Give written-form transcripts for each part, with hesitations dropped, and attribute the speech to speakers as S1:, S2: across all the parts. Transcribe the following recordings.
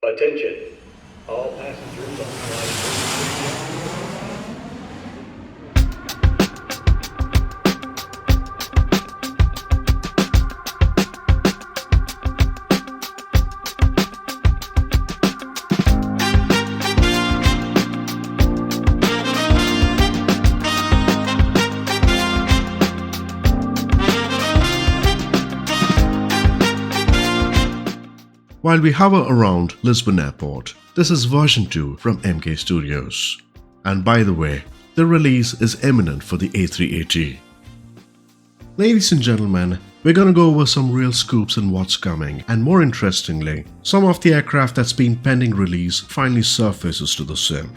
S1: Attention, all passengers on flight 33.
S2: While we hover around Lisbon Airport, this is version 2 from MK Studios. And by the way, the release is imminent for the A380. Ladies and gentlemen, we're gonna go over some real scoops on what's coming, and more interestingly, some of the aircraft that's been pending release finally surfaces to the scene.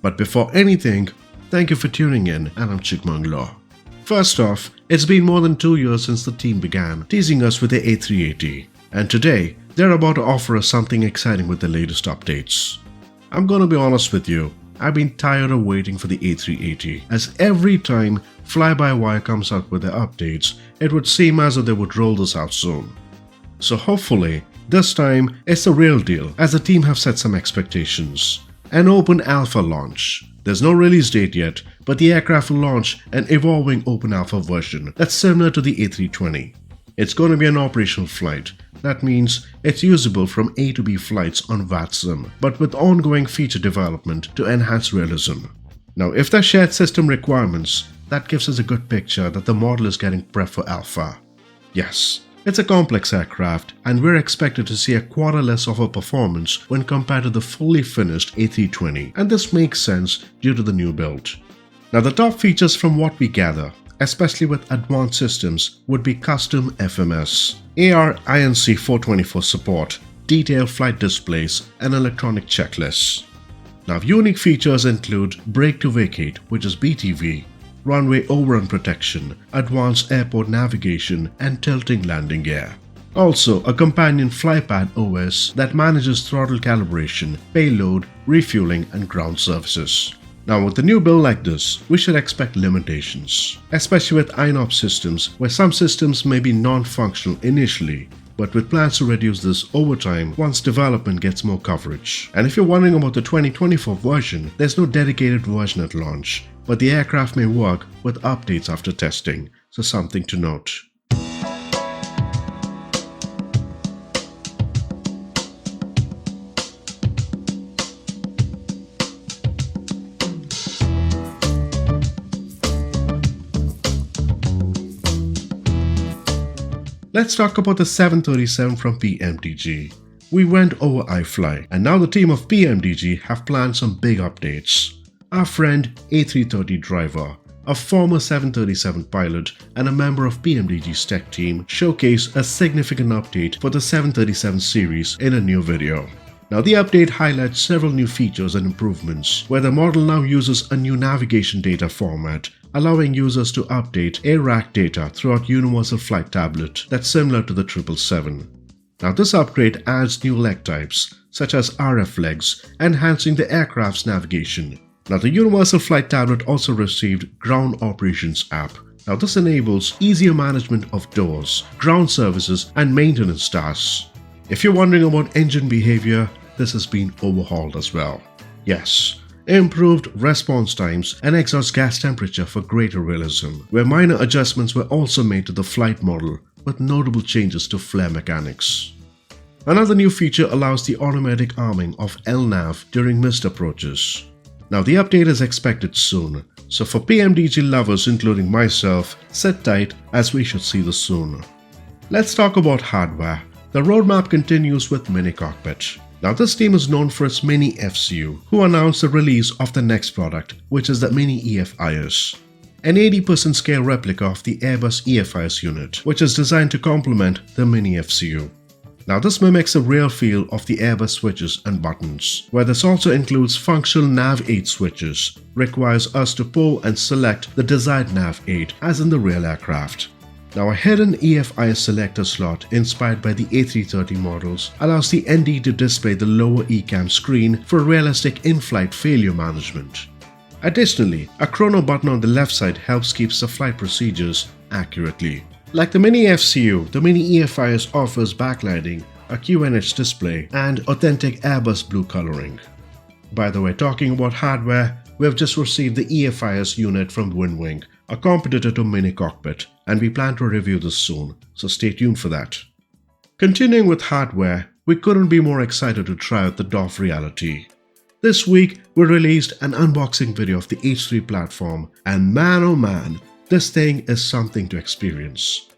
S2: But before anything, thank you for tuning in, and I'm Chikmanglo. First off, it's been more than 2 years since the team began teasing us with the A380, and today, they're about to offer us something exciting with the latest updates. I'm gonna be honest with you, I've been tired of waiting for the A380, as every time Fly-by-Wire comes out with their updates, it would seem as though they would roll this out soon. So hopefully, this time it's the real deal, as the team have set some expectations. An open alpha launch. There's no release date yet, but the aircraft will launch an evolving open alpha version that's similar to the A320. It's going to be an operational flight. That means it's usable from A to B flights on VATSIM, but with ongoing feature development to enhance realism. Now, if there's shared system requirements, that gives us a good picture that the model is getting prepped for alpha. Yes, it's a complex aircraft, and we're expected to see a quarter less of a performance when compared to the fully finished A320, and this makes sense due to the new build. Now, the top features from what we gather, especially with advanced systems, would be custom FMS, AR-INC 424 support, detailed flight displays, and electronic checklists. Now, unique features include brake to vacate, which is BTV, runway overrun protection, advanced airport navigation, and tilting landing gear. Also, a companion FlyPad OS that manages throttle calibration, payload, refueling, and ground services. Now, with a new build like this, we should expect limitations, especially with INOP systems, where some systems may be non-functional initially, but with plans to reduce this over time once development gets more coverage. And if you're wondering about the 2024 version, there's no dedicated version at launch, but the aircraft may work with updates after testing, so something to note. Let's talk about the 737 from PMDG. We went over iFly, and now the team of PMDG have planned some big updates. Our friend A330 driver, a former 737 pilot and a member of PMDG's tech team, showcased a significant update for the 737 series in a new video. Now, the update highlights several new features and improvements, where the model now uses a new navigation data format, allowing users to update AirRack data throughout Universal Flight Tablet that's similar to the 777. Now, this upgrade adds new leg types, such as RF legs, enhancing the aircraft's navigation. Now, the Universal Flight Tablet also received Ground Operations app. Now, this enables easier management of doors, ground services, and maintenance tasks. If you're wondering about engine behavior, this has been overhauled as well. Yes, improved response times and exhaust gas temperature for greater realism, where minor adjustments were also made to the flight model, with notable changes to flare mechanics. Another new feature allows the automatic arming of LNAV during missed approaches. Now, the update is expected soon, so for PMDG lovers including myself, sit tight as we should see this soon. Let's talk about hardware. The roadmap continues with Mini Cockpit. Now, this team is known for its Mini FCU, who announced the release of the next product, which is the Mini EFIS, an 80% scale replica of the Airbus EFIS unit, which is designed to complement the Mini FCU. Now, this mimics the real feel of the Airbus switches and buttons, where this also includes functional nav aid switches, requires us to pull and select the desired nav aid as in the real aircraft. Now, a hidden EFIS selector slot inspired by the A330 models allows the ND to display the lower ECAM screen for realistic in-flight failure management. Additionally, a chrono button on the left side helps keep the flight procedures accurately. Like the Mini FCU, the Mini EFIS offers backlighting a QNH display, and authentic Airbus blue coloring. By the way, talking about hardware, we have just received the EFIS unit from Windwing, a competitor to Mini Cockpit, and we plan to review this soon, so stay tuned for that. Continuing with hardware, we couldn't be more excited to try out the DOF Reality. This week, we released an unboxing video of the H3 platform, and man oh man, this thing is something to experience.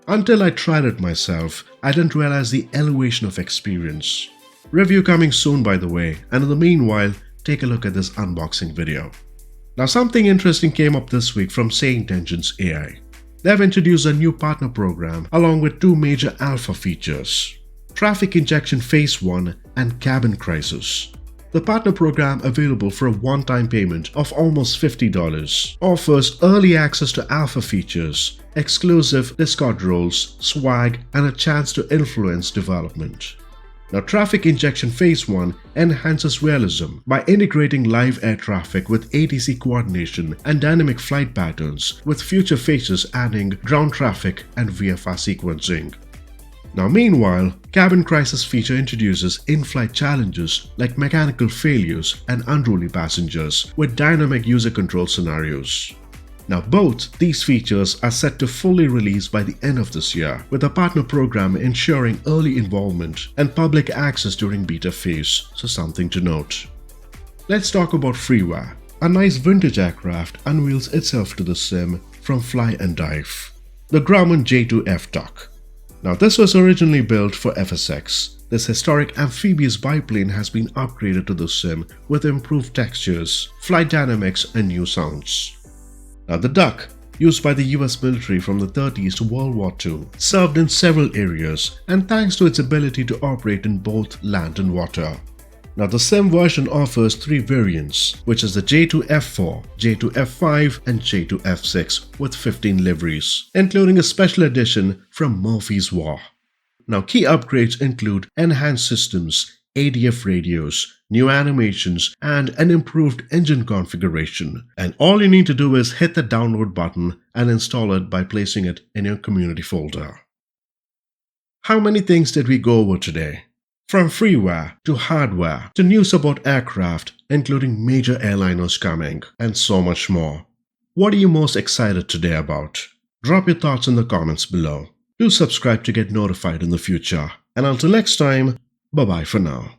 S2: Until I tried it myself, I didn't realize the elevation of experience. Review coming soon, by the way, and in the meanwhile, take a look at this unboxing video. Now, something interesting came up this week from Saint Engines AI. They've introduced a new partner program along with two major alpha features: Traffic Injection Phase 1 and Cabin Crisis. The partner program, available for a one-time payment of almost $50, offers early access to alpha features, exclusive Discord roles, swag, and a chance to influence development. Now, Traffic Injection Phase 1 enhances realism by integrating live air traffic with ATC coordination and dynamic flight patterns, with future phases adding ground traffic and VFR sequencing. Now, meanwhile, Cabin Crisis feature introduces in-flight challenges like mechanical failures and unruly passengers with dynamic user control scenarios. Now, both these features are set to fully release by the end of this year, with the partner program ensuring early involvement and public access during beta phase, so something to note. Let's talk about Freeware. A nice vintage aircraft unveils itself to the sim from Fly and Dive. The Grumman J2F Duck. Now, this was originally built for FSX. This historic amphibious biplane has been upgraded to the sim with improved textures, flight dynamics, and new sounds. Now, the Duck, used by the US military from the 30s to World War II, served in several areas, and thanks to its ability to operate in both land and water. Now, the sim version offers three variants, which is the J2F4, J2F5, and J2F6 with 15 liveries, including a special edition from Murphy's Law. Now, key upgrades include enhanced systems, ADF radios, new animations, and an improved engine configuration. And all you need to do is hit the download button and install it by placing it in your community folder. How many things did we go over today? From freeware to hardware to news about aircraft, including major airliners coming, and so much more. What are you most excited today about? Drop your thoughts in the comments below. Do subscribe to get notified in the future. And until next time, bye-bye for now.